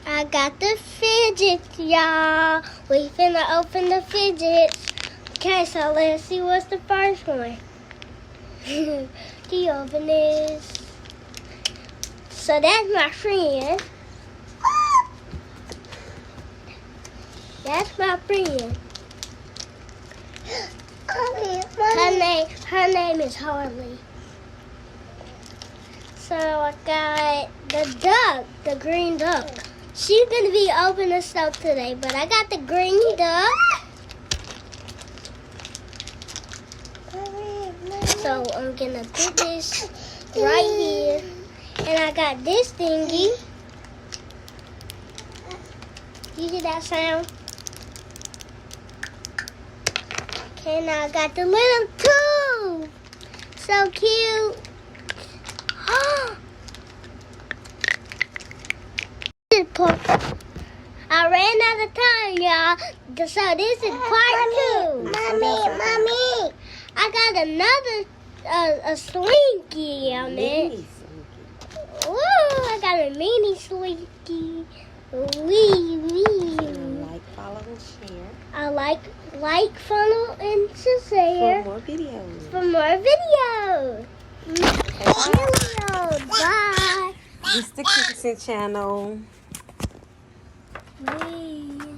I got the fidgets, y'all. We finna open the fidgets. Okay, so let's see what's the first one. The open this. So that's my friend. That's my friend. Her name is Harley. So I got the duck, the green duck. She's gonna be opening stuff today, but I got the green duck. So I'm gonna put this right here, and I got this thingy. You hear that sound? Okay, now I got the little tube. So cute. I ran out of time, y'all. So this is part 2. Mommy. I got another a Slinky on it. Woo! I got a mini Slinky. Wee. Like, follow, and share. I like, follow, and share. For more videos. Bye. This is the Kitchen channel. Wee.